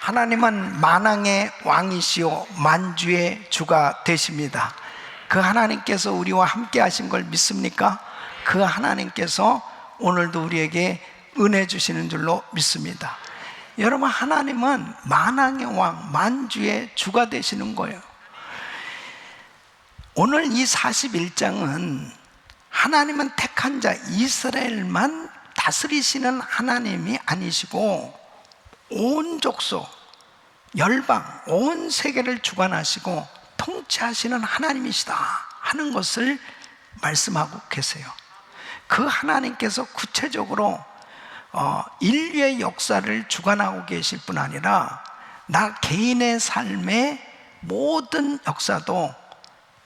하나님은 만왕의 왕이시오 만주의 주가 되십니다. 그 하나님께서 우리와 함께 하신 걸 믿습니까? 그 하나님께서 오늘도 우리에게 은혜 주시는 줄로 믿습니다. 여러분, 하나님은 만왕의 왕 만주의 주가 되시는 거예요. 오늘 이 41장은 하나님은 택한 자 이스라엘만 다스리시는 하나님이 아니시고 온 족속, 열방, 온 세계를 주관하시고 통치하시는 하나님이시다 하는 것을 말씀하고 계세요. 그 하나님께서 구체적으로 인류의 역사를 주관하고 계실 뿐 아니라 나 개인의 삶의 모든 역사도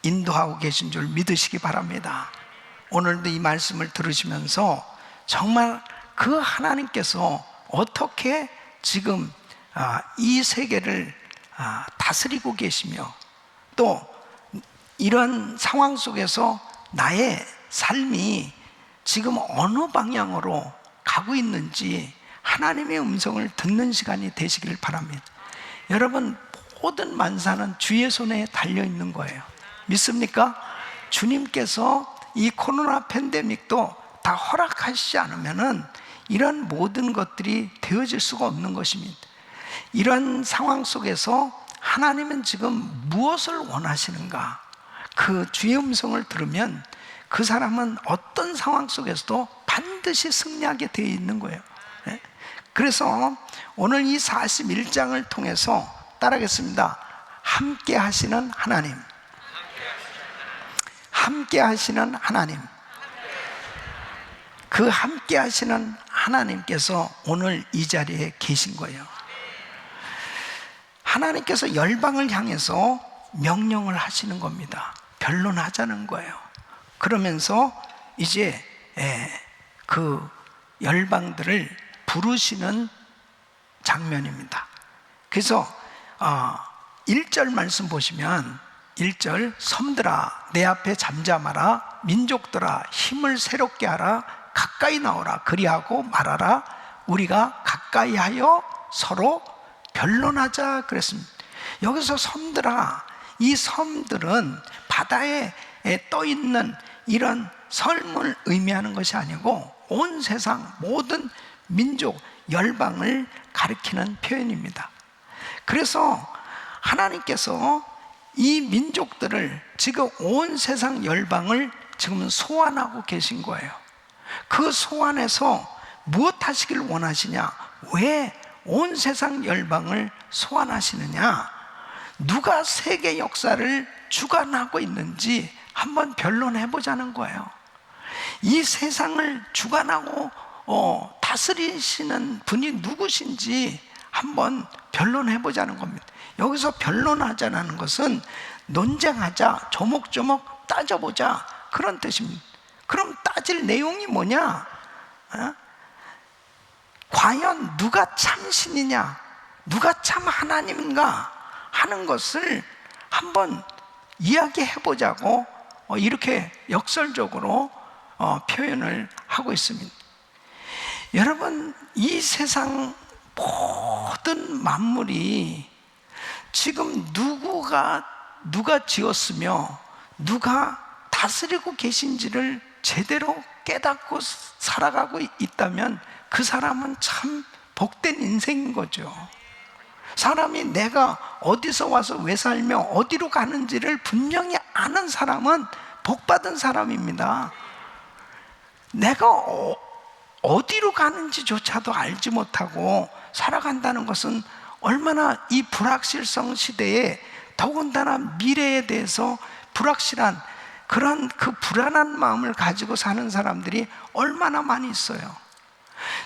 인도하고 계신 줄 믿으시기 바랍니다. 오늘도 이 말씀을 들으시면서 정말 그 하나님께서 어떻게 지금 이 세계를 다스리고 계시며 또 이런 상황 속에서 나의 삶이 지금 어느 방향으로 가고 있는지 하나님의 음성을 듣는 시간이 되시길 바랍니다. 여러분, 모든 만사는 주의 손에 달려 있는 거예요. 믿습니까? 주님께서 이 코로나 팬데믹도 다 허락하시지 않으면은 이런 모든 것들이 되어질 수가 없는 것입니다. 이런 상황 속에서 하나님은 지금 무엇을 원하시는가? 그 주의 음성을 들으면 그 사람은 어떤 상황 속에서도 반드시 승리하게 되어 있는 거예요. 그래서 오늘 이 41장을 통해서 따라하겠습니다. 함께 하시는 하나님, 함께 하시는 하나님, 그 함께 하시는 하나님께서 오늘 이 자리에 계신 거예요. 하나님께서 열방을 향해서 명령을 하시는 겁니다. 변론하자는 거예요. 그러면서 이제 그 열방들을 부르시는 장면입니다. 그래서 1절 말씀 보시면 1절, 섬들아 내 앞에 잠잠하라, 민족들아 힘을 새롭게 하라, 가까이 나오라, 그리하고 말하라, 우리가 가까이 하여 서로 변론하자 그랬습니다. 여기서 섬들아, 이 섬들은 바다에 떠 있는 이런 섬을 의미하는 것이 아니고 온 세상 모든 민족, 열방을 가리키는 표현입니다. 그래서 하나님께서 이 민족들을 지금 온 세상 열방을 지금 소환하고 계신 거예요. 그 소환에서 무엇 하시길 원하시냐? 왜 온 세상 열방을 소환하시느냐? 누가 세계 역사를 주관하고 있는지 한번 변론해 보자는 거예요. 이 세상을 주관하고 다스리시는 분이 누구신지 한번 변론해 보자는 겁니다. 여기서 변론하자는 것은 논쟁하자, 조목조목 따져보자 그런 뜻입니다. 그럼 따질 내용이 뭐냐? 과연 누가 참 신이냐, 누가 참 하나님인가 하는 것을 한번 이야기해 보자고 이렇게 역설적으로 표현을 하고 있습니다. 여러분, 이 세상 모든 만물이 지금 누가 지었으며 누가 다스리고 계신지를 제대로 깨닫고 살아가고 있다면 그 사람은 참 복된 인생인 거죠. 사람이 내가 어디서 와서 왜 살며 어디로 가는지를 분명히 아는 사람은 복받은 사람입니다. 내가 어디로 가는지조차도 알지 못하고 살아간다는 것은 얼마나 이 불확실성 시대에 더군다나 미래에 대해서 불확실한 그런 그 불안한 마음을 가지고 사는 사람들이 얼마나 많이 있어요.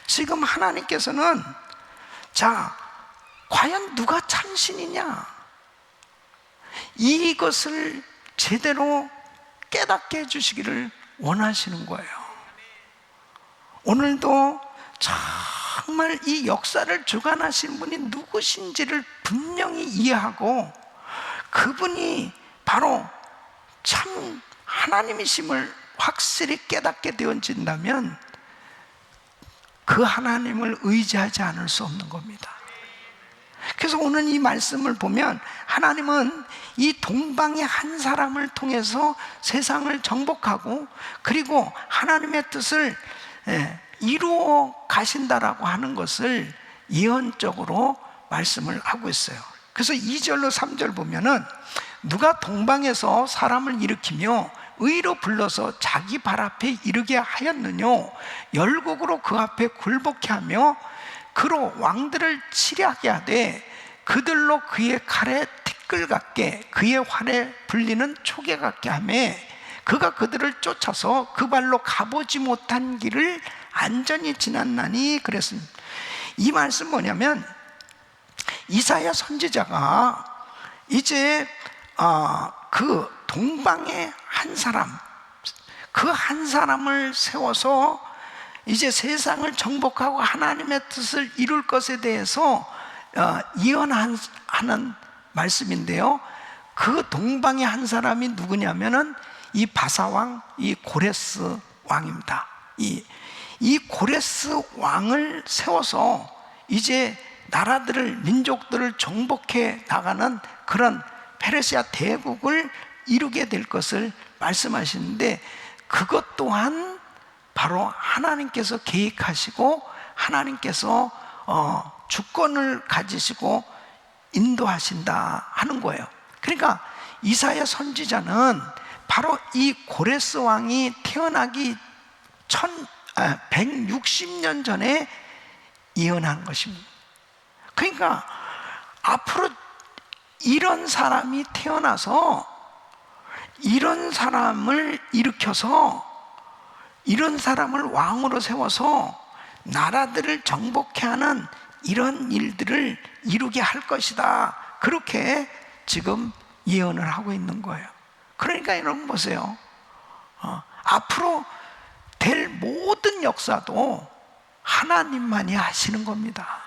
지금 하나님께서는 자, 과연 누가 참신이냐? 이것을 제대로 깨닫게 해주시기를 원하시는 거예요. 오늘도 정말 이 역사를 주관하신 분이 누구신지를 분명히 이해하고 그분이 바로 참 하나님이심을 확실히 깨닫게 되어진다면 그 하나님을 의지하지 않을 수 없는 겁니다. 그래서 오늘 이 말씀을 보면 하나님은 이 동방의 한 사람을 통해서 세상을 정복하고 그리고 하나님의 뜻을 이루어 가신다라고 하는 것을 예언적으로 말씀을 하고 있어요. 그래서 2절로 3절 보면은 누가 동방에서 사람을 일으키며 의로 불러서 자기 발 앞에 이르게 하였느냐, 열국으로 그 앞에 굴복케 하며 그로 왕들을 치려하게 하되 그들로 그의 칼에 티끌 같게 그의 활에 불리는 초계 같게 하며 그가 그들을 쫓아서 그 발로 가보지 못한 길을 안전히 지났나니 그랬습니다. 이 말씀 뭐냐면 이사야 선지자가 이제 그 동방의 한 사람, 그 한 사람을 세워서 이제 세상을 정복하고 하나님의 뜻을 이룰 것에 대해서 예언하는 말씀인데요, 그 동방의 한 사람이 누구냐면은 이 바사왕, 이 고레스 왕입니다. 이 고레스 왕을 세워서 이제 나라들을, 민족들을 정복해 나가는 그런 페르시아 대국을 이루게 될 것을 말씀하시는데, 그것 또한 바로 하나님께서 계획하시고 하나님께서 주권을 가지시고 인도하신다 하는 거예요. 그러니까 이사야 선지자는 바로 이 고레스 왕이 태어나기 160년 전에 예언한 것입니다. 그러니까 앞으로 이런 사람이 태어나서 이런 사람을 일으켜서 이런 사람을 왕으로 세워서 나라들을 정복해 하는 이런 일들을 이루게 할 것이다, 그렇게 지금 예언을 하고 있는 거예요. 그러니까 여러분 보세요, 앞으로 될 모든 역사도 하나님만이 하시는 겁니다.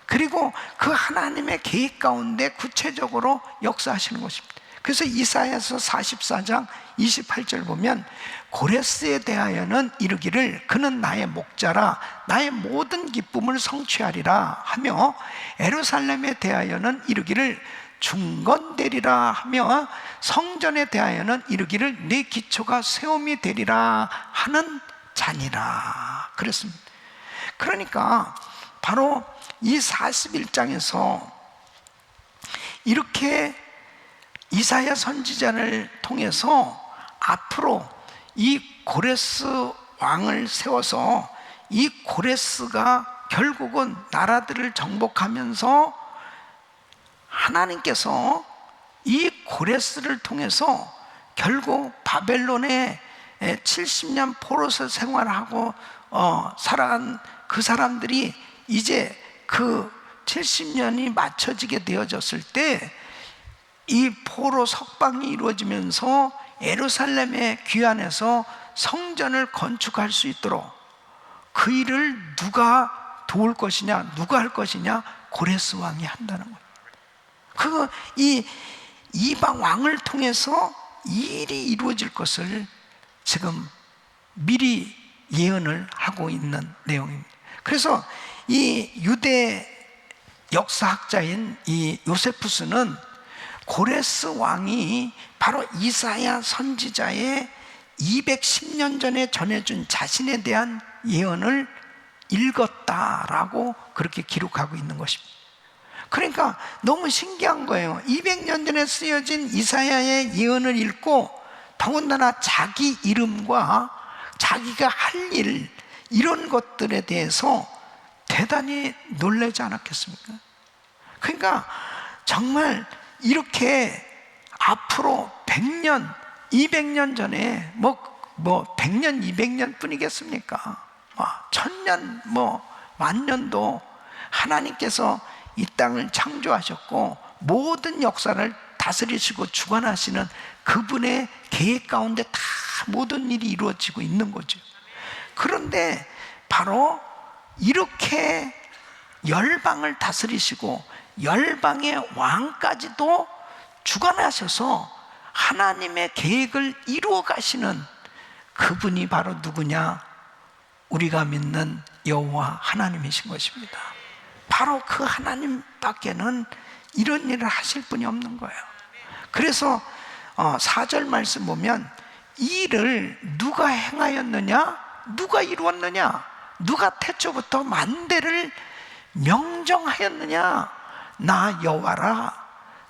그리고 그 하나님의 계획 가운데 구체적으로 역사하시는 것입니다. 그래서 이사야서 44장 28절 보면 고레스에 대하여는 이르기를 그는 나의 목자라 나의 모든 기쁨을 성취하리라 하며, 예루살렘에 대하여는 이르기를 중건되리라 하며, 성전에 대하여는 이르기를 내 기초가 세움이 되리라 하는 자니라 그랬습니다. 그러니까 바로 이 41장에서 이렇게 이사야 선지자를 통해서 앞으로 이 고레스 왕을 세워서 이 고레스가 결국은 나라들을 정복하면서 하나님께서 이 고레스를 통해서 결국 바벨론에 70년 포로서 생활하고 살아간 그 사람들이 이제 그 70년이 맞춰지게 되어졌을 때 이 포로 석방이 이루어지면서 예루살렘의 귀환해서 성전을 건축할 수 있도록 그 일을 누가 도울 것이냐, 누가 할 것이냐? 고레스 왕이 한다는 거예요. 이 이방 왕을 통해서 이 일이 이루어질 것을 지금 미리 예언을 하고 있는 내용입니다. 그래서 이 유대 역사학자인 이 요세푸스는 고레스 왕이 바로 이사야 선지자의 210년 전에 전해준 자신에 대한 예언을 읽었다라고 그렇게 기록하고 있는 것입니다. 그러니까 너무 신기한 거예요. 200년 전에 쓰여진 이사야의 예언을 읽고 더군다나 자기 이름과 자기가 할 일, 이런 것들에 대해서 대단히 놀라지 않았겠습니까? 그러니까 정말 이렇게 앞으로 100년, 200년 전에 뭐 100년, 200년 뿐이겠습니까? 1000년, 만년도 하나님께서 이 땅을 창조하셨고 모든 역사를 다스리시고 주관하시는 그분의 계획 가운데 다 모든 일이 이루어지고 있는 거죠. 그런데 바로 이렇게 열방을 다스리시고 열방의 왕까지도 주관하셔서 하나님의 계획을 이루어 가시는 그분이 바로 누구냐? 우리가 믿는 여호와 하나님이신 것입니다. 바로 그 하나님밖에는 이런 일을 하실 분이 없는 거예요. 그래서 4절 말씀 보면 이 일을 누가 행하였느냐, 누가 이루었느냐, 누가 태초부터 만대를 명정하였느냐, 나 여호와라.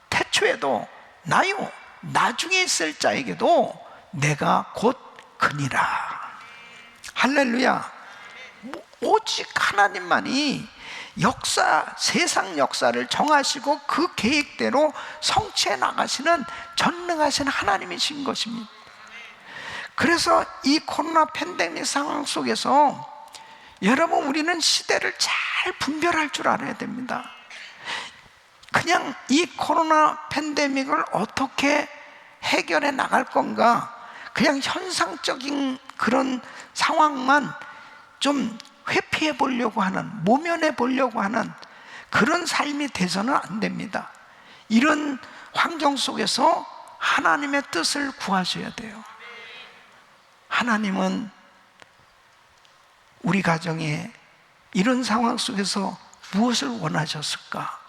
태초에도 나요, 나중에 있을 자에게도 내가 곧 그니라. 할렐루야. 오직 하나님만이 세상 역사를 정하시고 그 계획대로 성취해 나가시는 전능하신 하나님이신 것입니다. 그래서 이 코로나 팬데믹 상황 속에서 여러분, 우리는 시대를 잘 분별할 줄 알아야 됩니다. 그냥 이 코로나 팬데믹을 어떻게 해결해 나갈 건가, 그냥 현상적인 그런 상황만 좀 회피해 보려고 하는, 모면해 보려고 하는 그런 삶이 돼서는 안 됩니다. 이런 환경 속에서 하나님의 뜻을 구하셔야 돼요. 하나님은 우리 가정에 이런 상황 속에서 무엇을 원하셨을까?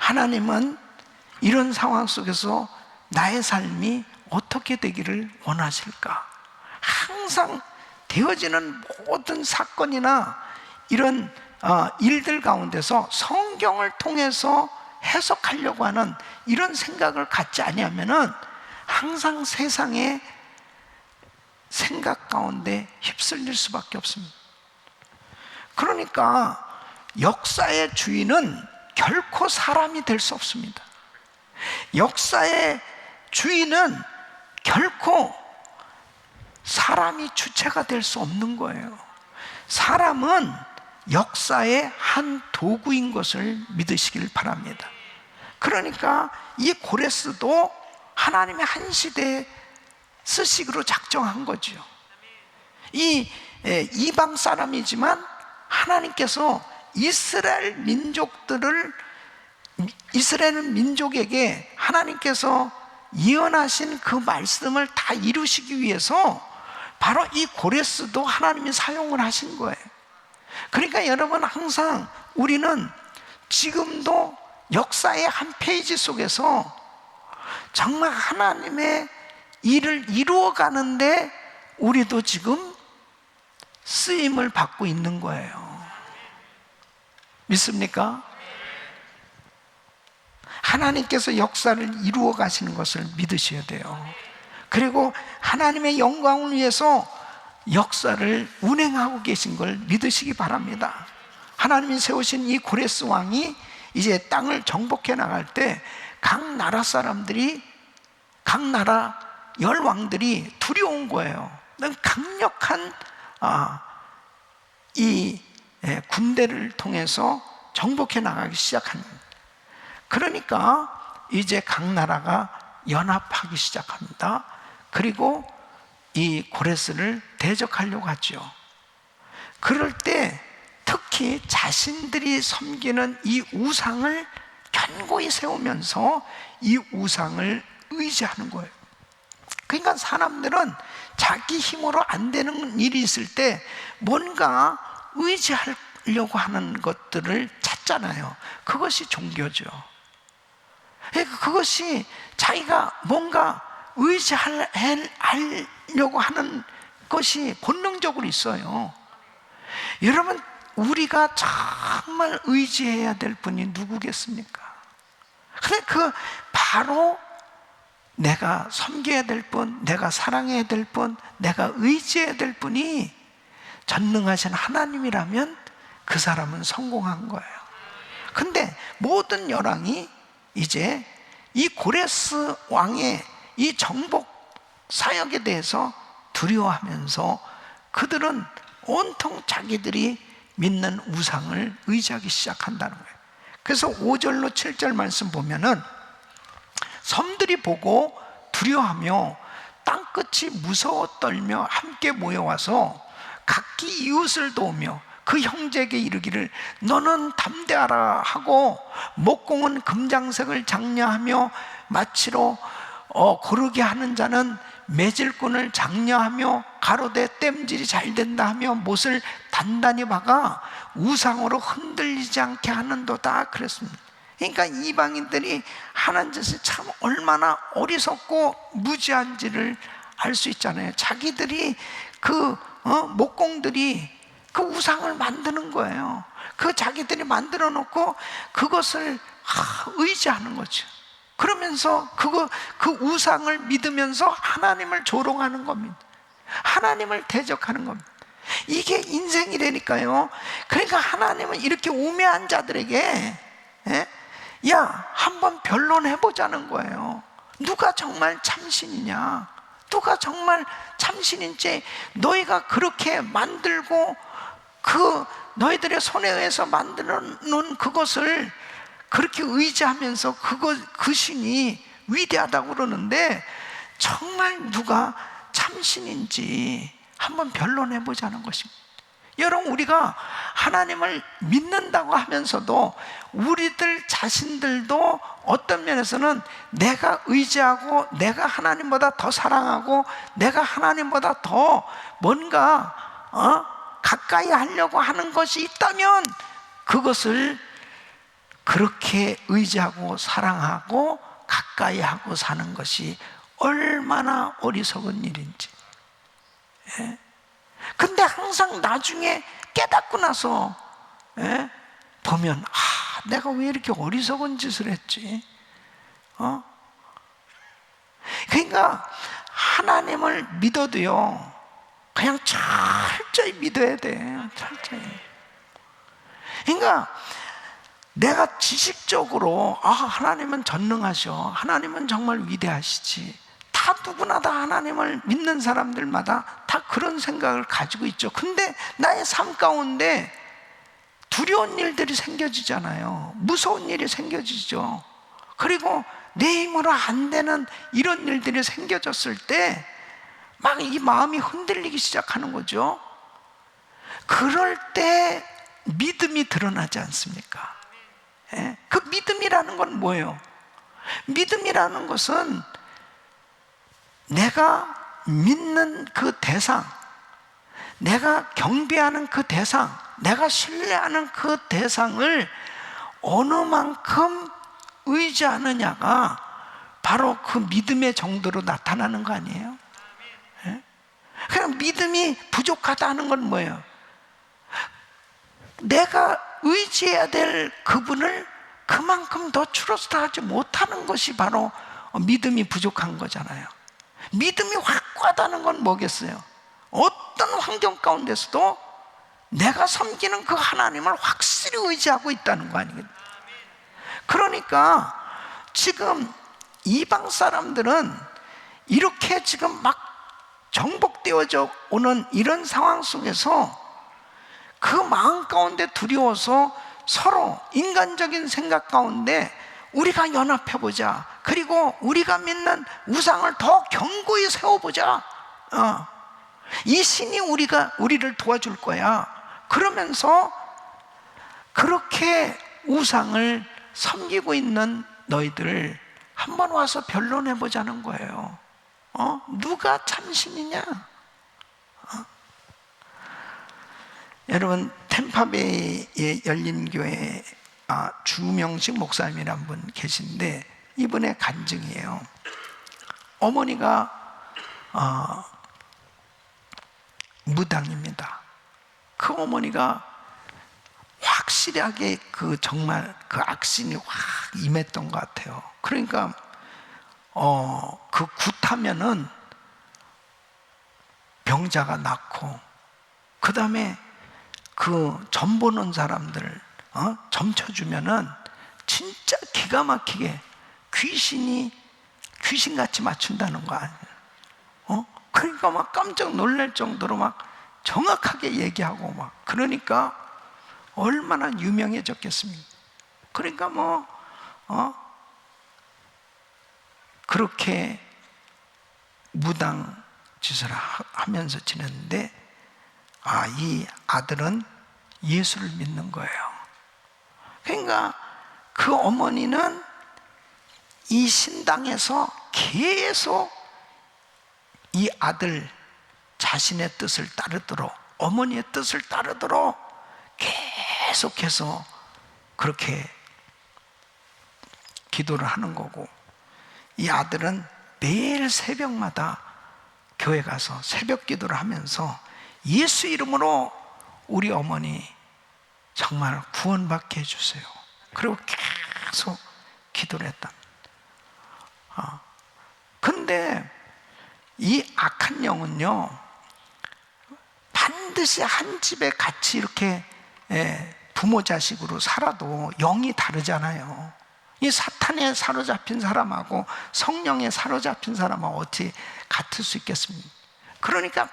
하나님은 이런 상황 속에서 나의 삶이 어떻게 되기를 원하실까? 항상 되어지는 모든 사건이나 이런 일들 가운데서 성경을 통해서 해석하려고 하는 이런 생각을 갖지 아니하면은 항상 세상의 생각 가운데 휩쓸릴 수밖에 없습니다. 그러니까 역사의 주인은 결코 사람이 될 수 없습니다. 역사의 주인은 결코 사람이 주체가 될 수 없는 거예요. 사람은 역사의 한 도구인 것을 믿으시길 바랍니다. 그러니까 이 고레스도 하나님의 한 시대에 쓰시기로 작정한 거죠. 이 이방 사람이지만 하나님께서 이스라엘 민족에게 하나님께서 예언하신 그 말씀을 다 이루시기 위해서 바로 이 고레스도 하나님이 사용을 하신 거예요. 그러니까 여러분, 항상 우리는 지금도 역사의 한 페이지 속에서 정말 하나님의 일을 이루어 가는데 우리도 지금 쓰임을 받고 있는 거예요. 믿습니까? 하나님께서 역사를 이루어 가시는 것을 믿으셔야 돼요. 그리고 하나님의 영광을 위해서 역사를 운행하고 계신 걸 믿으시기 바랍니다. 하나님이 세우신 이 고레스 왕이 이제 땅을 정복해 나갈 때 각 나라 사람들이, 각 나라 열왕들이 두려운 거예요. 너무 강력한 이 군대를 통해서 정복해 나가기 시작합니다. 그러니까 이제 각 나라가 연합하기 시작합니다. 그리고 이 고레스를 대적하려고 하죠. 그럴 때 특히 자신들이 섬기는 이 우상을 견고히 세우면서 이 우상을 의지하는 거예요. 그러니까 사람들은 자기 힘으로 안 되는 일이 있을 때 뭔가 의지하려고 하는 것들을 찾잖아요. 그것이 종교죠. 그것이 자기가 뭔가 의지하려고 하는 것이 본능적으로 있어요. 여러분, 우리가 정말 의지해야 될 분이 누구겠습니까? 근데 바로 내가 섬겨야 될 분, 내가 사랑해야 될 분, 내가 의지해야 될 분이 전능하신 하나님이라면 그 사람은 성공한 거예요. 근데 모든 열왕이 이제 이 고레스 왕의 이 정복 사역에 대해서 두려워하면서 그들은 온통 자기들이 믿는 우상을 의지하기 시작한다는 거예요. 그래서 5절로 7절 말씀 보면은 섬들이 보고 두려워하며 땅끝이 무서워 떨며 함께 모여와서 각기 이웃을 도우며 그 형제에게 이르기를 너는 담대하라 하고 목공은 금장색을 장려하며 마치로 고르게 하는 자는 매질꾼을 장려하며 가로되 땜질이 잘 된다 하며 못을 단단히 박아 우상으로 흔들리지 않게 하는도다 그랬습니다. 그러니까 이방인들이 하는 짓이 참 얼마나 어리석고 무지한지를 알 수 있잖아요. 자기들이 목공들이 그 우상을 만드는 거예요. 그 자기들이 만들어 놓고 그것을 의지하는 거죠. 그러면서 그 우상을 믿으면서 하나님을 조롱하는 겁니다. 하나님을 대적하는 겁니다. 이게 인생이라니까요. 그러니까 하나님은 이렇게 우매한 자들에게 야, 한번 변론해보자는 거예요. 누가 정말 참신이냐, 누가 정말 참신인지. 너희가 그렇게 만들고 너희들의 손에 의해서 만들어 놓은 그것을 그렇게 의지하면서 그 신이 위대하다고 그러는데 정말 누가 참신인지 한번 변론해보자는 것입니다. 여러분, 우리가 하나님을 믿는다고 하면서도 우리들 자신들도 어떤 면에서는 내가 의지하고 내가 하나님보다 더 사랑하고 내가 하나님보다 더 뭔가 가까이 하려고 하는 것이 있다면 그것을 그렇게 의지하고 사랑하고 가까이 하고 사는 것이 얼마나 어리석은 일인지. 근데 항상 나중에 깨닫고 나서 보면 내가 왜 이렇게 어리석은 짓을 했지? 그러니까 하나님을 믿어도요, 그냥 철저히 믿어야 돼. 철저히. 그러니까 내가 지식적으로 하나님은 전능하셔, 하나님은 정말 위대하시지, 다 누구나 다 하나님을 믿는 사람들마다 다 그런 생각을 가지고 있죠. 근데 나의 삶 가운데 두려운 일들이 생겨지잖아요. 무서운 일이 생겨지죠. 그리고 내 힘으로 안 되는 이런 일들이 생겨졌을 때 막 이 마음이 흔들리기 시작하는 거죠. 그럴 때 믿음이 드러나지 않습니까? 그 믿음이라는 건 뭐예요? 믿음이라는 것은 내가 믿는 그 대상, 내가 경배하는 그 대상, 내가 신뢰하는 그 대상을 어느 만큼 의지하느냐가 바로 그 믿음의 정도로 나타나는 거 아니에요? 그냥 믿음이 부족하다는 건 뭐예요? 내가 의지해야 될 그분을 그만큼 더 트러스트하지 못하는 것이 바로 믿음이 부족한 거잖아요. 믿음이 확고하다는 건 뭐겠어요? 어떤 환경 가운데서도 내가 섬기는 그 하나님을 확실히 의지하고 있다는 거 아니겠어요? 그러니까 지금 이방 사람들은 이렇게 지금 막 정복되어져 오는 이런 상황 속에서 그 마음 가운데 두려워서 서로 인간적인 생각 가운데 우리가 연합해보자, 그리고 우리가 믿는 우상을 더 견고히 세워보자, 이 신이 우리를 도와줄 거야, 그러면서 그렇게 우상을 섬기고 있는 너희들 한번 와서 변론해보자는 거예요. 누가 참신이냐? 여러분, 템파베이의 열린교회 주명식 목사님이란 분 계신데 이분의 간증이에요. 어머니가 무당입니다. 그 어머니가 확실하게 정말 그 악신이 확 임했던 것 같아요. 그러니까 그 굿하면은 병자가 낫고, 그 다음에 그 점 보는 사람들 점쳐주면은 진짜 기가 막히게 귀신같이 맞춘다는 거 아니에요? 그러니까 막 깜짝 놀랄 정도로 막 정확하게 얘기하고 막, 그러니까 얼마나 유명해졌겠습니까? 그러니까 그렇게 무당 짓을 하면서 지냈는데 이 아들은 예수를 믿는 거예요. 그러니까 그 어머니는 이 신당에서 계속 이 아들 자신의 뜻을 따르도록, 어머니의 뜻을 따르도록 계속해서 그렇게 기도를 하는 거고, 이 아들은 매일 새벽마다 교회 가서 새벽 기도를 하면서 예수 이름으로 우리 어머니 정말 구원받게 해주세요. 그리고 계속 기도를 했다. 근데 이 악한 영은요, 반드시 한 집에 같이 이렇게 부모 자식으로 살아도 영이 다르잖아요. 이 사탄에 사로잡힌 사람하고 성령에 사로잡힌 사람하고 어떻게 같을 수 있겠습니까? 그러니까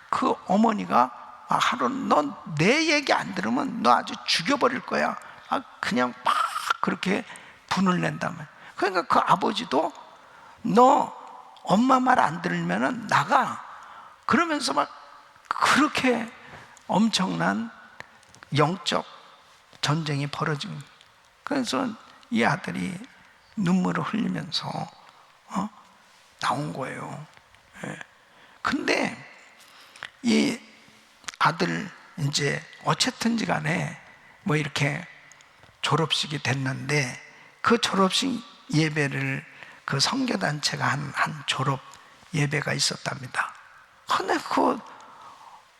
그 어머니가 하루 너 내 얘기 안 들으면 너 아주 죽여버릴 거야. 그냥 막 그렇게 분을 낸다면. 그러니까 그 아버지도 너 엄마 말 안 들으면 나가. 그러면서 막 그렇게 엄청난 영적 전쟁이 벌어지고, 그래서 이 아들이 눈물을 흘리면서 나온 거예요. 근데 이 아들 이제 어쨌든지 간에 뭐 이렇게 졸업식이 됐는데, 그 졸업식 예배를 그 선교단체가 한 졸업 예배가 있었답니다. 근데 그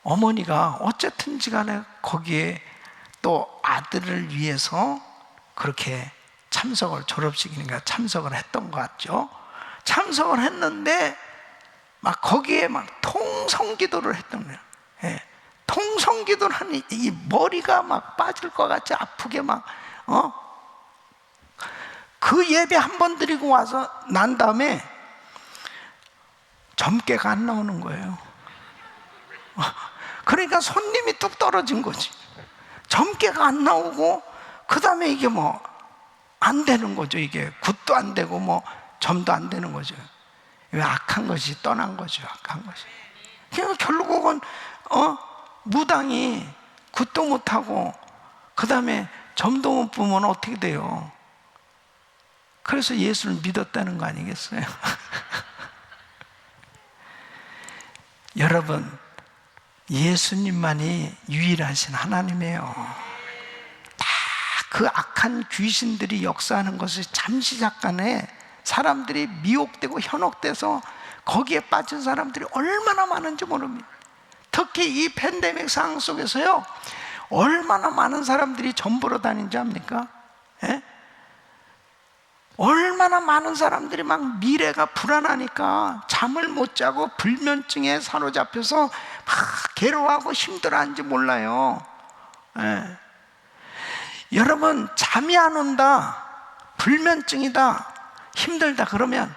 어머니가 어쨌든지 간에 거기에 또 아들을 위해서 그렇게 졸업식이니까 참석을 했던 것 같죠. 참석을 했는데 막 거기에 막 통성기도를 했던 거예요. 통성기도를 하니 이 머리가 막 빠질 것 같이 아프게 막 그 예배 한 번 드리고 와서 난 다음에 점괘가 안 나오는 거예요. 그러니까 손님이 뚝 떨어진 거지. 점괘가 안 나오고, 그 다음에 이게 뭐 안 되는 거죠. 이게 굿도 안 되고 뭐 점도 안 되는 거죠. 왜 악한 것이 떠난 거죠. 악한 것이. 그러니까 결국은 무당이 굿도 못하고 그 다음에 점도 못 보면 어떻게 돼요? 그래서 예수를 믿었다는 거 아니겠어요? 여러분, 예수님만이 유일하신 하나님이에요. 그 악한 귀신들이 역사하는 것을 잠시 잠깐에 사람들이 미혹되고 현혹돼서 거기에 빠진 사람들이 얼마나 많은지 모릅니다. 특히 이 팬데믹 상황 속에서요, 얼마나 많은 사람들이 점보러 다니는지 압니까? 얼마나 많은 사람들이 막 미래가 불안하니까 잠을 못 자고 불면증에 사로잡혀서 막 괴로워하고 힘들어하는지 몰라요. 여러분, 잠이 안 온다, 불면증이다, 힘들다 그러면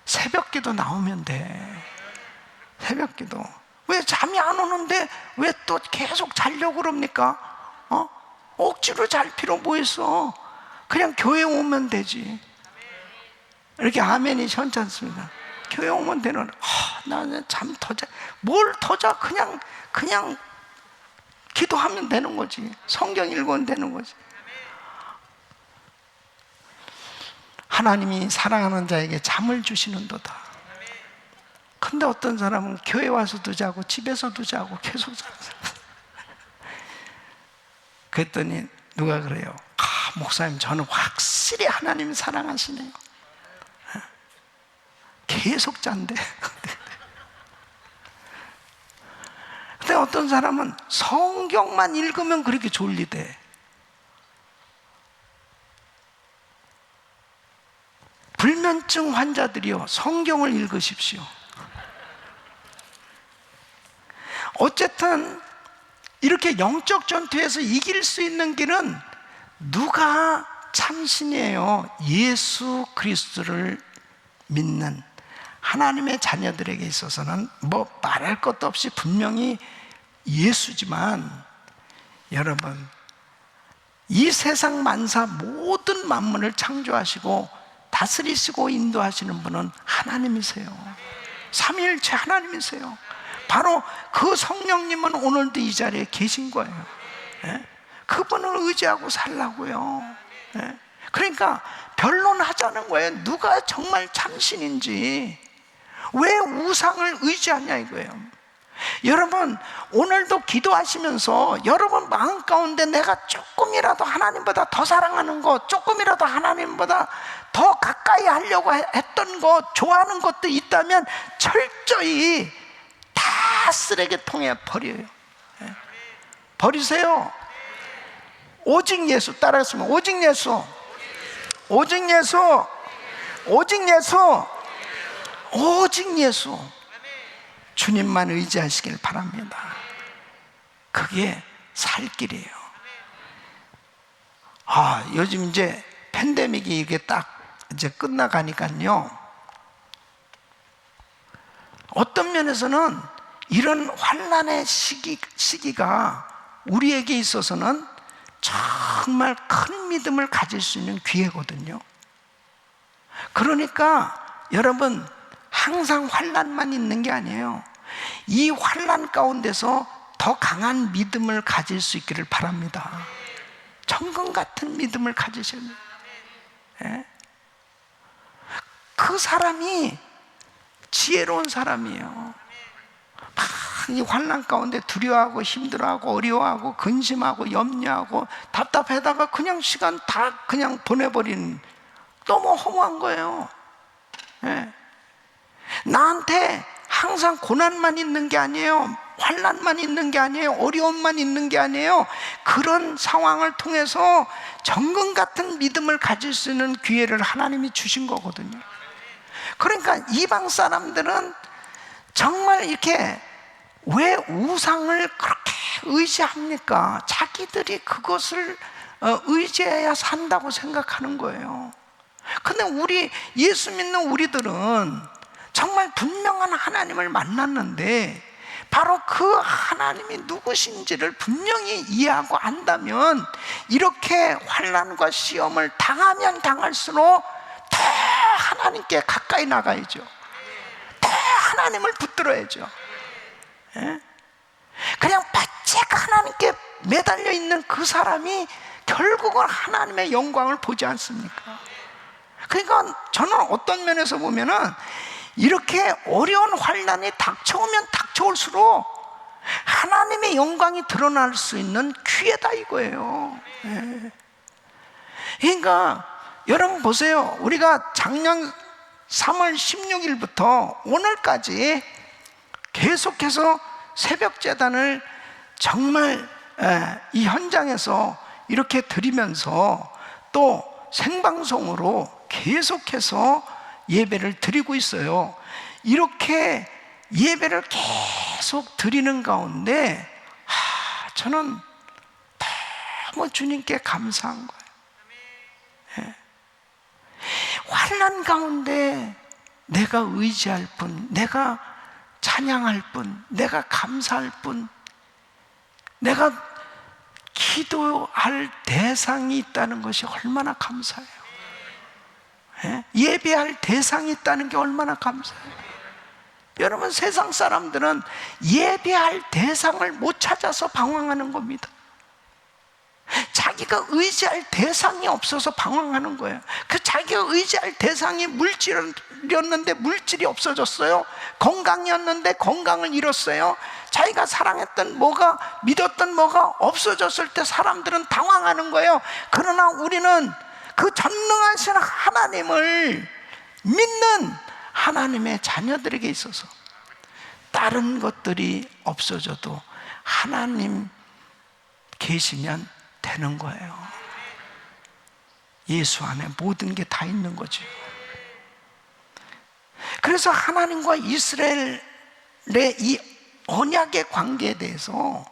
새벽기도 나오면 돼. 새벽기도. 왜 잠이 안 오는데 왜 또 계속 자려고 그럽니까? 억지로 잘 필요 뭐 있어? 그냥 교회 오면 되지. 이렇게 아멘이 현지 않습니까? 교회 오면 되는. 나는 잠 더 자. 뭘 더 자? 그냥 기도하면 되는 거지. 성경 읽으면 되는 거지. 하나님이 사랑하는 자에게 잠을 주시는도다. 근데 어떤 사람은 교회 와서도 자고 집에서도 자고 계속 자고. 그랬더니 누가 그래요? 목사님, 저는 확실히 하나님이 사랑하시네요. 계속 잔대. 근데 어떤 사람은 성경만 읽으면 그렇게 졸리대. 불면증 환자들이요, 성경을 읽으십시오. 어쨌든 이렇게 영적 전투에서 이길 수 있는 길은 누가 참신이에요? 예수 그리스도를 믿는 하나님의 자녀들에게 있어서는 뭐 말할 것도 없이 분명히 예수지만, 여러분, 이 세상 만사 모든 만물을 창조하시고 다스리시고 인도하시는 분은 하나님이세요. 삼위일체 하나님이세요. 바로 그 성령님은 오늘도 이 자리에 계신 거예요. 그분을 의지하고 살라고요. 그러니까 변론하자는 거예요. 누가 정말 참신인지. 왜 우상을 의지하냐 이거예요. 여러분, 오늘도 기도하시면서 여러분 마음 가운데 내가 조금이라도 하나님보다 더 사랑하는 것, 조금이라도 하나님보다 더 가까이 하려고 했던 것, 좋아하는 것도 있다면 철저히 다 쓰레기통에 버려요. 버리세요. 오직 예수 따라했으면 오직 예수, 오직 예수, 오직 예수, 오직 예수. 주님만 의지하시길 바랍니다. 그게 살 길이에요. 요즘 이제 팬데믹이 이게 딱 이제 끝나가니까요, 어떤 면에서는 이런 환난의 시기가 우리에게 있어서는 정말 큰 믿음을 가질 수 있는 기회거든요. 그러니까 여러분, 항상 환난만 있는 게 아니에요. 이 환난 가운데서 더 강한 믿음을 가질 수 있기를 바랍니다. 천금 같은 믿음을 가지셔야 돼요. 예? 그 사람이 지혜로운 사람이에요. 막 이 환난 가운데 두려워하고 힘들어하고 어려워하고 근심하고 염려하고 답답하다가 그냥 시간 다 그냥 보내버리는, 너무 허무한 거예요. 예. 나한테 항상 고난만 있는 게 아니에요. 환난만 있는 게 아니에요. 어려움만 있는 게 아니에요. 그런 상황을 통해서 정금 같은 믿음을 가질 수 있는 기회를 하나님이 주신 거거든요. 그러니까 이방 사람들은 정말 이렇게 왜 우상을 그렇게 의지합니까? 자기들이 그것을 의지해야 산다고 생각하는 거예요. 근데 우리 예수 믿는 우리들은 정말 분명한 하나님을 만났는데, 바로 그 하나님이 누구신지를 분명히 이해하고 안다면 이렇게 환난과 시험을 당하면 당할수록 더 하나님께 가까이 나가야죠. 더 하나님을 붙들어야죠. 예? 그냥 바짝 하나님께 매달려 있는 그 사람이 결국은 하나님의 영광을 보지 않습니까? 그러니까 저는 어떤 면에서 보면은 이렇게 어려운 환난이 닥쳐오면 닥쳐올수록 하나님의 영광이 드러날 수 있는 기회다 이거예요. 예. 그러니까 여러분 보세요. 우리가 작년 3월 16일부터 오늘까지 계속해서 새벽제단을 정말 이 현장에서 이렇게 드리면서 또 생방송으로 계속해서 예배를 드리고 있어요. 이렇게 예배를 계속 드리는 가운데 저는 너무 주님께 감사한 거예요. 예. 환난 가운데 내가 의지할 뿐, 내가 찬양할 뿐, 내가 감사할 뿐, 내가 기도할 대상이 있다는 것이 얼마나 감사해요. 예? 예배할 대상이 있다는 게 얼마나 감사해요. 여러분, 세상 사람들은 예배할 대상을 못 찾아서 방황하는 겁니다. 자기가 의지할 대상이 없어서 방황하는 거예요. 그 자기가 의지할 대상이 물질이었는데 물질이 없어졌어요. 건강이었는데 건강을 잃었어요. 자기가 사랑했던 뭐가, 믿었던 뭐가 없어졌을 때 사람들은 당황하는 거예요. 그러나 우리는 그 전능하신 하나님을 믿는 하나님의 자녀들에게 있어서 다른 것들이 없어져도 하나님 계시면 되는 거예요. 예수 안에 모든 게 다 있는 거죠. 그래서 하나님과 이스라엘의 이 언약의 관계에 대해서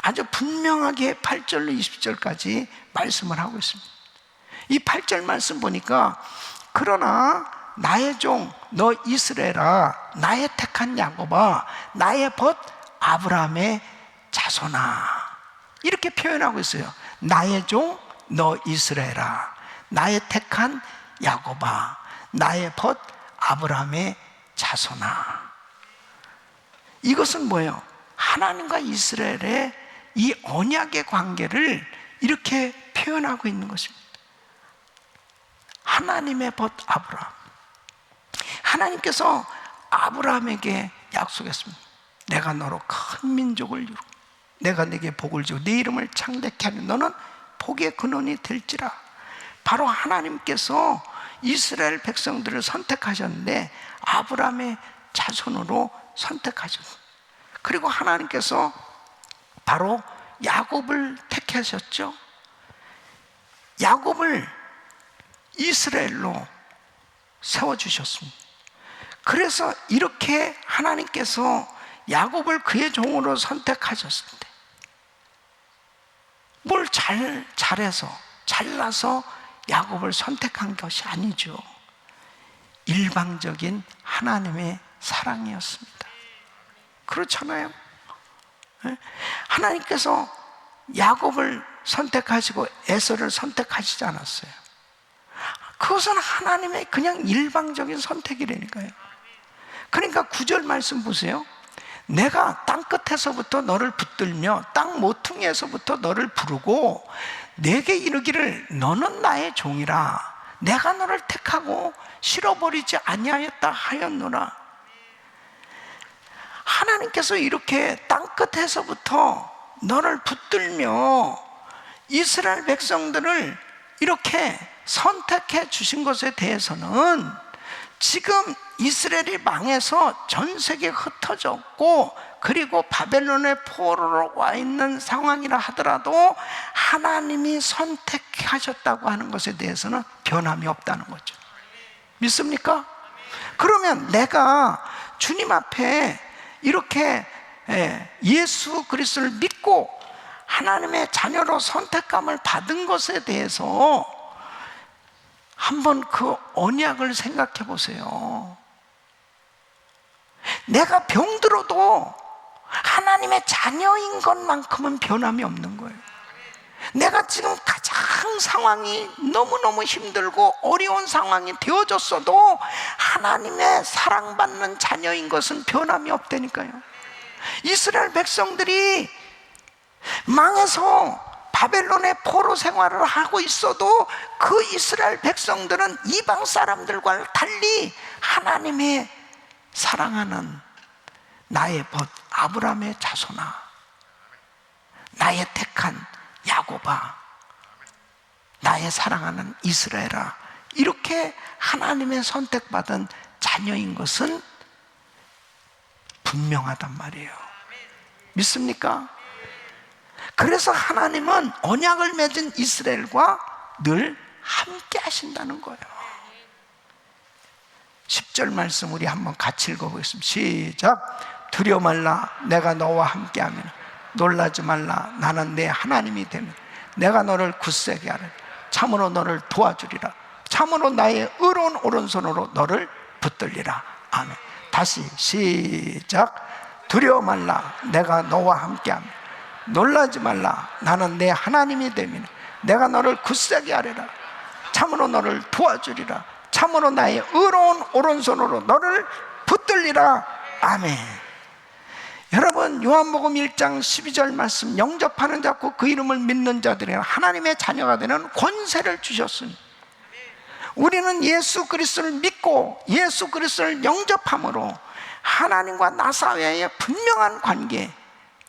아주 분명하게 8절로 20절까지 말씀을 하고 있습니다. 이 8절 말씀 보니까, 그러나 나의 종 너 이스라엘아, 나의 택한 야곱아, 나의 벗 아브라함의 자손아, 이렇게 표현하고 있어요. 나의 종 너 이스라엘아, 나의 택한 야곱아, 나의 벗 아브라함의 자손아. 이것은 뭐예요? 하나님과 이스라엘의 이 언약의 관계를 이렇게 표현하고 있는 것입니다. 하나님의 벗 아브라함, 하나님께서 아브라함에게 약속했습니다. 내가 너로 큰 민족을 이루고 내가 네게 복을 주고 네 이름을 창대케 하니 너는 복의 근원이 될지라. 바로 하나님께서 이스라엘 백성들을 선택하셨는데 아브라함의 자손으로 선택하셨습니다. 그리고 하나님께서 바로 야곱을 택하셨죠. 야곱을 이스라엘로 세워주셨습니다. 그래서 이렇게 하나님께서 야곱을 그의 종으로 선택하셨을 때 뭘 잘해서 잘나서 야곱을 선택한 것이 아니죠. 일방적인 하나님의 사랑이었습니다. 그렇잖아요. 하나님께서 야곱을 선택하시고 에서를 선택하시지 않았어요. 그것은 하나님의 그냥 일방적인 선택이라니까요. 그러니까 9절 말씀 보세요. 내가 땅끝에서부터 너를 붙들며 땅 모퉁이에서부터 너를 부르고 내게 이르기를 너는 나의 종이라. 내가 너를 택하고 실어버리지 아니하였다 하였노라. 하나님께서 이렇게 땅끝에서부터 너를 붙들며 이스라엘 백성들을 이렇게 선택해 주신 것에 대해서는 지금 이스라엘이 망해서 전 세계에 흩어졌고 그리고 바벨론의 포로로 와 있는 상황이라 하더라도 하나님이 선택하셨다고 하는 것에 대해서는 변함이 없다는 거죠. 믿습니까? 그러면 내가 주님 앞에 이렇게 예수 그리스도를 믿고 하나님의 자녀로 선택감을 받은 것에 대해서 한번 그 언약을 생각해 보세요. 내가 병들어도 하나님의 자녀인 것만큼은 변함이 없는 거예요. 내가 지금 가장 상황이 너무너무 힘들고 어려운 상황이 되어졌어도 하나님의 사랑받는 자녀인 것은 변함이 없다니까요. 이스라엘 백성들이 망해서 바벨론의 포로 생활을 하고 있어도 그 이스라엘 백성들은 이방 사람들과 달리 하나님의 사랑하는 나의 벗 아브라함의 자손아, 나의 택한 야곱아, 나의 사랑하는 이스라엘아, 이렇게 하나님의 선택받은 자녀인 것은 분명하단 말이에요. 믿습니까? 그래서 하나님은 언약을 맺은 이스라엘과 늘 함께 하신다는 거예요. 10절 말씀 우리 한번 같이 읽어보겠습니다. 시작. 두려워 말라, 내가 너와 함께하며 놀라지 말라, 나는 내 하나님이 되며 내가 너를 굳세게 하리라. 참으로 너를 도와주리라. 참으로 나의 의로운 오른손으로 너를 붙들리라. 아멘. 다시 시작. 두려워 말라, 내가 너와 함께하며 놀라지 말라, 나는 내 하나님이 되며 내가 너를 굳세게 하리라. 참으로 너를 도와주리라. 참으로 나의 의로운 오른손으로 너를 붙들리라. 아멘. 여러분, 요한복음 1장 12절 말씀, 영접하는 자고 그 이름을 믿는 자들에게 하나님의 자녀가 되는 권세를 주셨으니 우리는 예수 그리스도를 믿고 예수 그리스도를 영접함으로 하나님과 나 사이의 분명한 관계,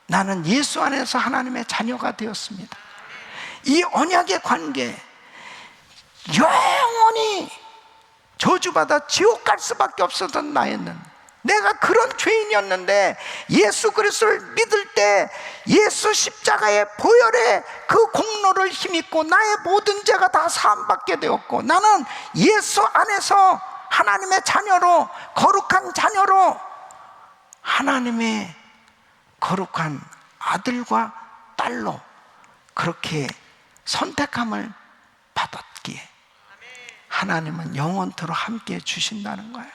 나는 예수 안에서 하나님의 자녀가 되었습니다. 이 언약의 관계, 영원히 저주받아 지옥 갈 수밖에 없었던 나였는, 내가 그런 죄인이었는데 예수 그리스도를 믿을 때 예수 십자가의 보혈의 그 공로를 힘입고 나의 모든 죄가 다 사함받게 되었고, 나는 예수 안에서 하나님의 자녀로, 거룩한 자녀로 하나님의 거룩한 아들과 딸로 그렇게 선택함을 받았기에 하나님은 영원토록 함께 해 주신다는 거예요.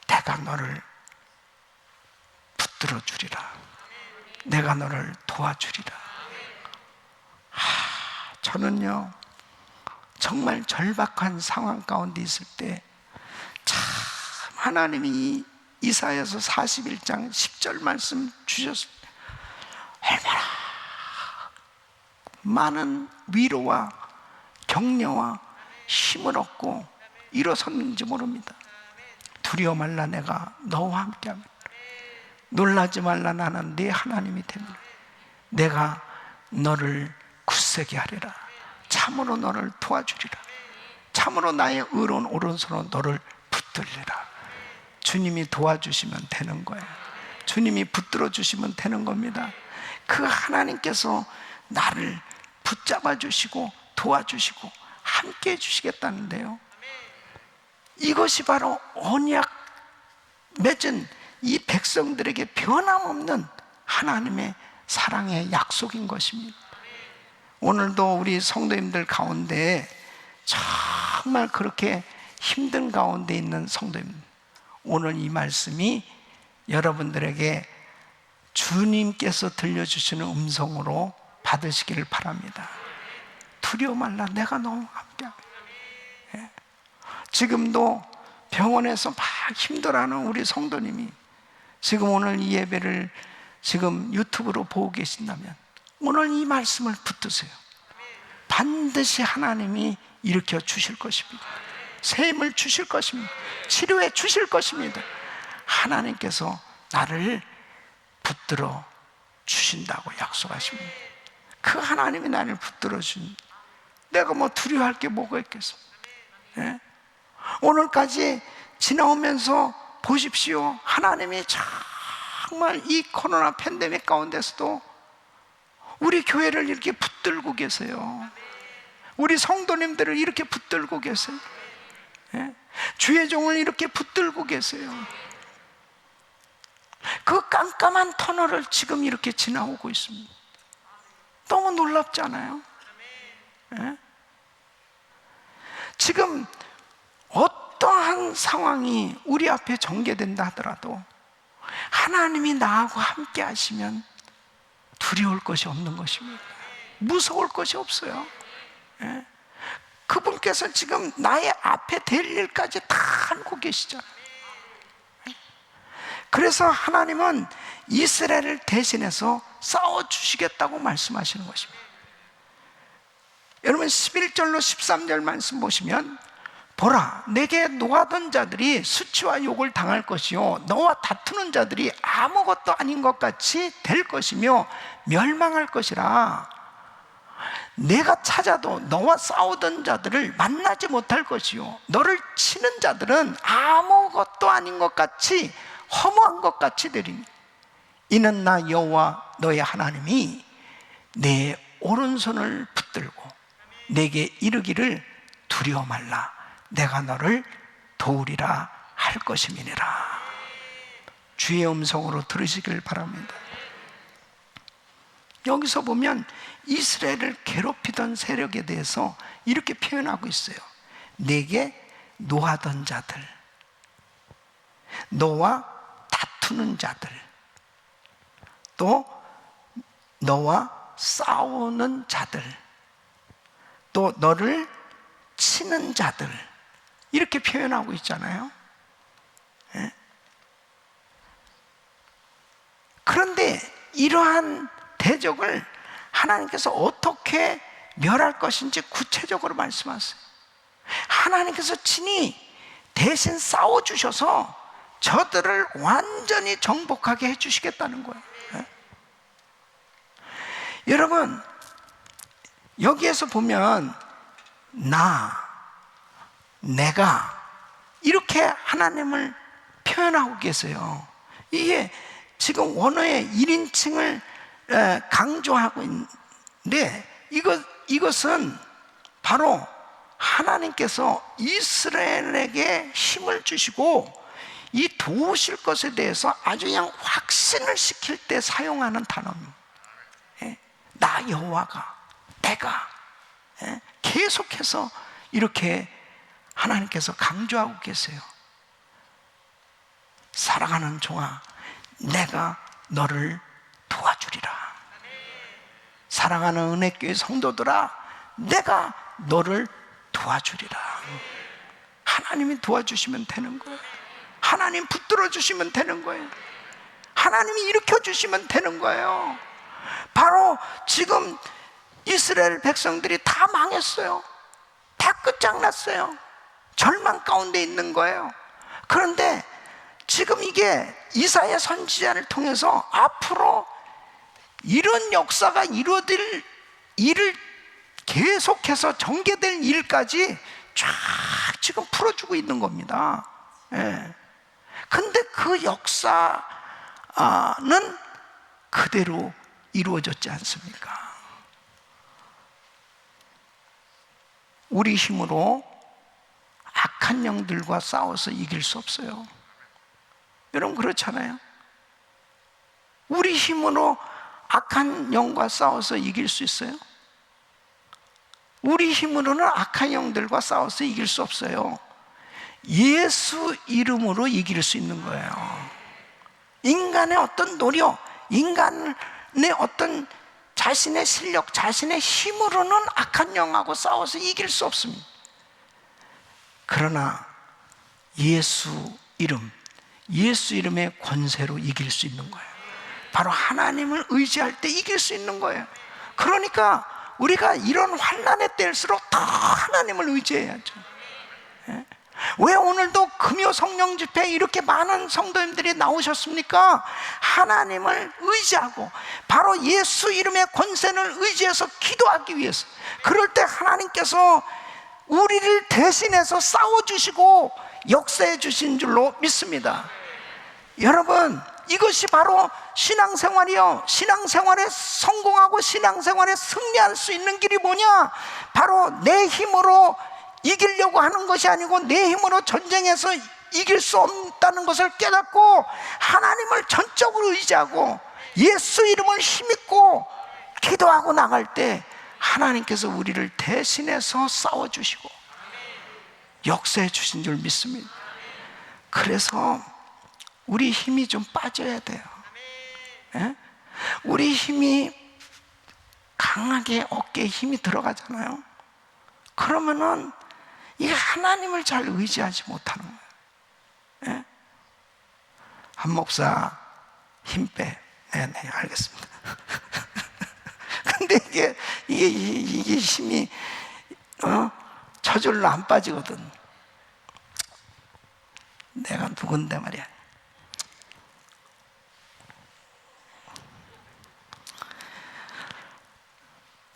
내가 너를 붙들어 주리라. 내가 너를 도와주리라. 저는요, 정말 절박한 상황 가운데 있을 때 참 하나님이 이사야서 41장 10절 말씀 주셨습니다. 얼마나 많은 위로와 격려와 힘을 얻고 일어섰는지 모릅니다. 두려워 말라, 내가 너와 함께하면. 놀라지 말라, 나는 네 하나님이 됨이라. 내가 너를 굳세게 하리라. 참으로 너를 도와주리라. 참으로 나의 의로운 오른손으로 너를 붙들리라. 주님이 도와주시면 되는 거예요. 주님이 붙들어 주시면 되는 겁니다. 그 하나님께서 나를 붙잡아 주시고 도와주시고 함께 해주시겠다는데요, 이것이 바로 언약 맺은 이 백성들에게 변함없는 하나님의 사랑의 약속인 것입니다. 오늘도 우리 성도님들 가운데 정말 그렇게 힘든 가운데 있는 성도님, 오늘 이 말씀이 여러분들에게 주님께서 들려주시는 음성으로 받으시기를 바랍니다. 두려워 말라, 내가 너무 함께하며. 지금도 병원에서 막 힘들어하는 우리 성도님이 지금 오늘 이 예배를 지금 유튜브로 보고 계신다면 오늘 이 말씀을 붙드세요. 반드시 하나님이 일으켜 주실 것입니다. 새 힘을 주실 것입니다. 치료해 주실 것입니다. 하나님께서 나를 붙들어 주신다고 약속하십니다. 그 하나님이 나를 붙들어 주신, 내가 뭐 두려워할 게 뭐가 있겠습니까? 예? 오늘까지 지나오면서 보십시오. 하나님이 정말 이 코로나 팬데믹 가운데서도 우리 교회를 이렇게 붙들고 계세요. 우리 성도님들을 이렇게 붙들고 계세요. 예? 주의 종을 이렇게 붙들고 계세요. 그 깜깜한 터널을 지금 이렇게 지나오고 있습니다. 너무 놀랍지 않아요? 예? 지금 어떠한 상황이 우리 앞에 전개된다 하더라도 하나님이 나하고 함께 하시면 두려울 것이 없는 것입니다. 무서울 것이 없어요. 예? 그분께서 지금 나의 앞에 될 일까지 다 알고 계시잖아요. 그래서 하나님은 이스라엘을 대신해서 싸워주시겠다고 말씀하시는 것입니다. 여러분 11절로 13절 말씀 보시면, 보라, 내게 노하던 자들이 수치와 욕을 당할 것이요 너와 다투는 자들이 아무것도 아닌 것 같이 될 것이며 멸망할 것이라. 내가 찾아도 너와 싸우던 자들을 만나지 못할 것이요 너를 치는 자들은 아무것도 아닌 것 같이 허무한 것 같이 되리니, 이는 나 여호와 너의 하나님이 내 오른손을 붙들고 내게 이르기를 두려워 말라, 내가 너를 도우리라 할 것임이니라. 주의 음성으로 들으시길 바랍니다. 여기서 보면 이스라엘을 괴롭히던 세력에 대해서 이렇게 표현하고 있어요. 내게 노하던 자들, 너와 다투는 자들, 또 너와 싸우는 자들, 또 너를 치는 자들, 이렇게 표현하고 있잖아요. 예? 그런데 이러한 대적을 하나님께서 어떻게 멸할 것인지 구체적으로 말씀하세요. 하나님께서 친히 대신 싸워주셔서 저들을 완전히 정복하게 해주시겠다는 거예요. 예? 여러분, 여기에서 보면 내가 이렇게 하나님을 표현하고 계세요. 이게 지금 원어의 1인칭을 강조하고 있는데, 이것은 바로 하나님께서 이스라엘에게 힘을 주시고 이 도우실 것에 대해서 아주 그냥 확신을 시킬 때 사용하는 단어입니다. 나 여호와가, 내가, 계속해서 이렇게 하나님께서 강조하고 계세요. 사랑하는 종아, 내가 너를 도와주리라. 사랑하는 은혜교회 성도들아, 내가 너를 도와주리라. 하나님이 도와주시면 되는 거예요. 하나님 붙들어 주시면 되는 거예요. 하나님이 일으켜 주시면 되는 거예요. 바로 지금 이스라엘 백성들이 다 망했어요. 다 끝장났어요. 절망 가운데 있는 거예요. 그런데 지금 이게 이사야 선지자를 통해서 앞으로 이런 역사가 이루어질 일을 계속해서 전개될 일까지 쫙 지금 풀어주고 있는 겁니다. 예. 근데 그 역사는 그대로 이루어졌지 않습니까? 우리 힘으로 악한 영들과 싸워서 이길 수 없어요. 여러분 그렇잖아요. 우리 힘으로 악한 영과 싸워서 이길 수 있어요? 우리 힘으로는 악한 영들과 싸워서 이길 수 없어요. 예수 이름으로 이길 수 있는 거예요. 인간의 어떤 노력, 인간의 어떤 자신의 실력, 자신의 힘으로는 악한 영하고 싸워서 이길 수 없습니다. 그러나 예수 이름, 예수 이름의 권세로 이길 수 있는 거예요. 바로 하나님을 의지할 때 이길 수 있는 거예요. 그러니까 우리가 이런 환난의 때일수록 더 하나님을 의지해야죠. 예? 왜 오늘도 금요 성령 집회에 이렇게 많은 성도님들이 나오셨습니까? 하나님을 의지하고 바로 예수 이름의 권세를 의지해서 기도하기 위해서. 그럴 때 하나님께서 우리를 대신해서 싸워주시고 역사해 주신 줄로 믿습니다. 여러분, 이것이 바로 신앙생활이요. 신앙생활에 성공하고 신앙생활에 승리할 수 있는 길이 뭐냐? 바로 내 힘으로 이기려고 하는 것이 아니고 내 힘으로 전쟁에서 이길 수 없다는 것을 깨닫고 하나님을 전적으로 의지하고 예수 이름을 힘입고 기도하고 나갈 때 하나님께서 우리를 대신해서 싸워주시고 역사해 주신 줄 믿습니다. 그래서 우리 힘이 좀 빠져야 돼요. 예? 우리 힘이 강하게 어깨에 힘이 들어가잖아요. 그러면은 이게 하나님을 잘 의지하지 못하는 거예요. 예? 한 목사 힘 빼. 네네 알겠습니다. 근데 이게 힘이 저절로 안 빠지거든. 내가 누군데 말이야.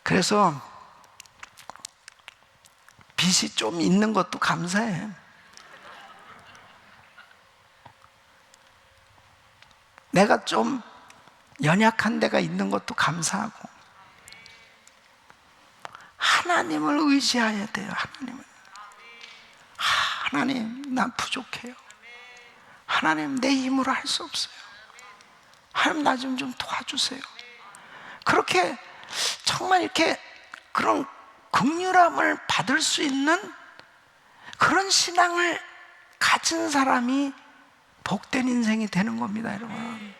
그래서 빚이 좀 있는 것도 감사해. 내가 좀 연약한 데가 있는 것도 감사하고 하나님을 의지해야 돼요. 하나님 난 부족해요. 하나님 내 힘으로 할 수 없어요. 하나님 나 좀 도와주세요. 그렇게 정말 이렇게 그런 긍휼함을 받을 수 있는 그런 신앙을 가진 사람이 복된 인생이 되는 겁니다, 여러분.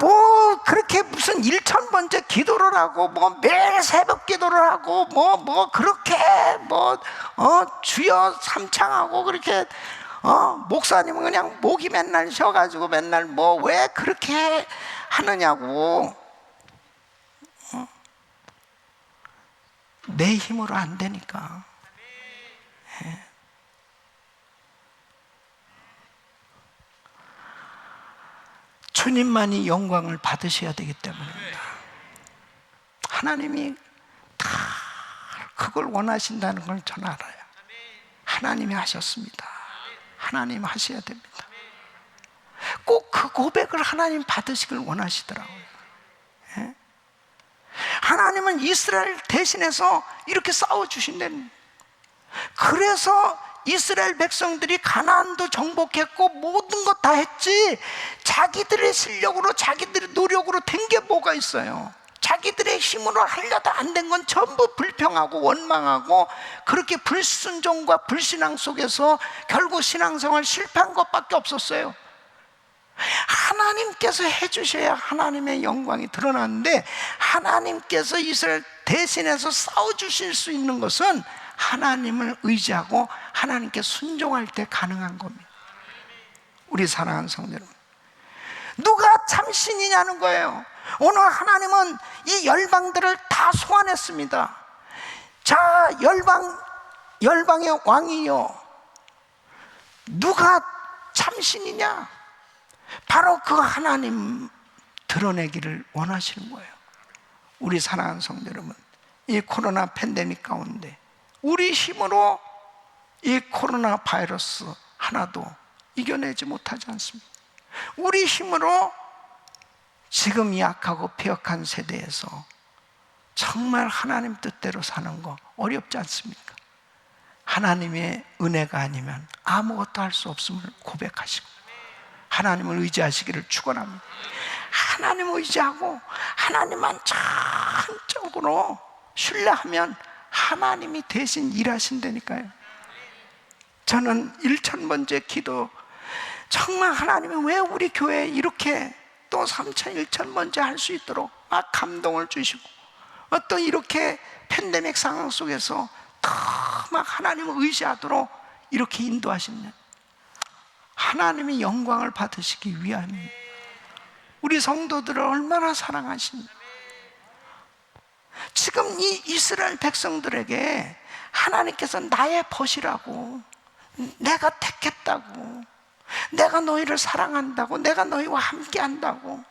뭐 그렇게 무슨 1000번째 기도를 하고 뭐 매일 새벽 기도를 하고 뭐 그렇게 주여 삼창하고 그렇게 목사님은 그냥 목이 맨날 쉬어가지고 맨날 뭐 왜 그렇게 하느냐고. 내 힘으로 안 되니까. 예. 주님만이 영광을 받으셔야 되기 때문입니다. 하나님이 다 그걸 원하신다는 걸 저는 알아요. 하나님이 하셨습니다. 하나님 하셔야 됩니다. 꼭 그 고백을 하나님 받으시길 원하시더라고요. 예? 하나님은 이스라엘 대신해서 이렇게 싸워주신다는. 그래서 이스라엘 백성들이 가나안도 정복했고 모든 것 다 했지 자기들의 실력으로 자기들의 노력으로 된 게 뭐가 있어요? 자기들의 힘으로 하려다 안 된 건 전부 불평하고 원망하고 그렇게 불순종과 불신앙 속에서 결국 신앙생활 실패한 것밖에 없었어요. 하나님께서 해주셔야 하나님의 영광이 드러나는데 하나님께서 이스라엘 대신해서 싸워주실 수 있는 것은 하나님을 의지하고 하나님께 순종할 때 가능한 겁니다. 우리 사랑하는 성도 여러분, 누가 참 신이냐는 거예요. 오늘 하나님은 이 열방들을 다 소환했습니다. 자, 열방의 왕이요, 누가 참 신이냐? 바로 그 하나님 드러내기를 원하시는 거예요. 우리 사랑하는 성도 여러분, 이 코로나 팬데믹 가운데 우리 힘으로 이 코로나 바이러스 하나도 이겨내지 못하지 않습니다. 우리 힘으로 지금 약하고 폐역한 세대에서 정말 하나님 뜻대로 사는 거 어렵지 않습니까? 하나님의 은혜가 아니면 아무것도 할 수 없음을 고백하시고 하나님을 의지하시기를 축원합니다. 하나님을 의지하고 하나님만 전적으로 신뢰하면 하나님이 대신 일하신다니까요. 저는 1000번째 기도, 정말 하나님이 왜 우리 교회에 이렇게 또 3000, 1000번째 할 수 있도록 막 감동을 주시고, 어떤 이렇게 팬데믹 상황 속에서 더 막 하나님을 의지하도록 이렇게 인도하시는, 하나님의 영광을 받으시기 위함입니다. 우리 성도들을 얼마나 사랑하십니까? 지금 이 이스라엘 백성들에게 하나님께서 나의 벗이라고, 내가 택했다고, 내가 너희를 사랑한다고, 내가 너희와 함께 한다고,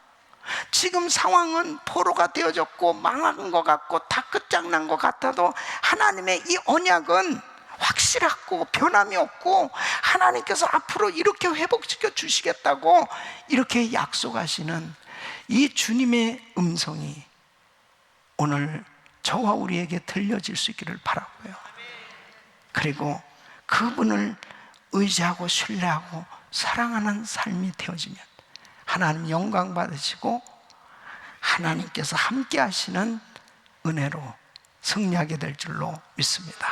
지금 상황은 포로가 되어졌고 망한 것 같고 다 끝장난 것 같아도 하나님의 이 언약은 확실하고 변함이 없고 하나님께서 앞으로 이렇게 회복시켜 주시겠다고 이렇게 약속하시는 이 주님의 음성이 오늘 저와 우리에게 들려질 수 있기를 바라고요. 그리고 그분을 의지하고 신뢰하고 사랑하는 삶이 되어지면 하나님 영광 받으시고 하나님께서 함께 하시는 은혜로 승리하게 될 줄로 믿습니다.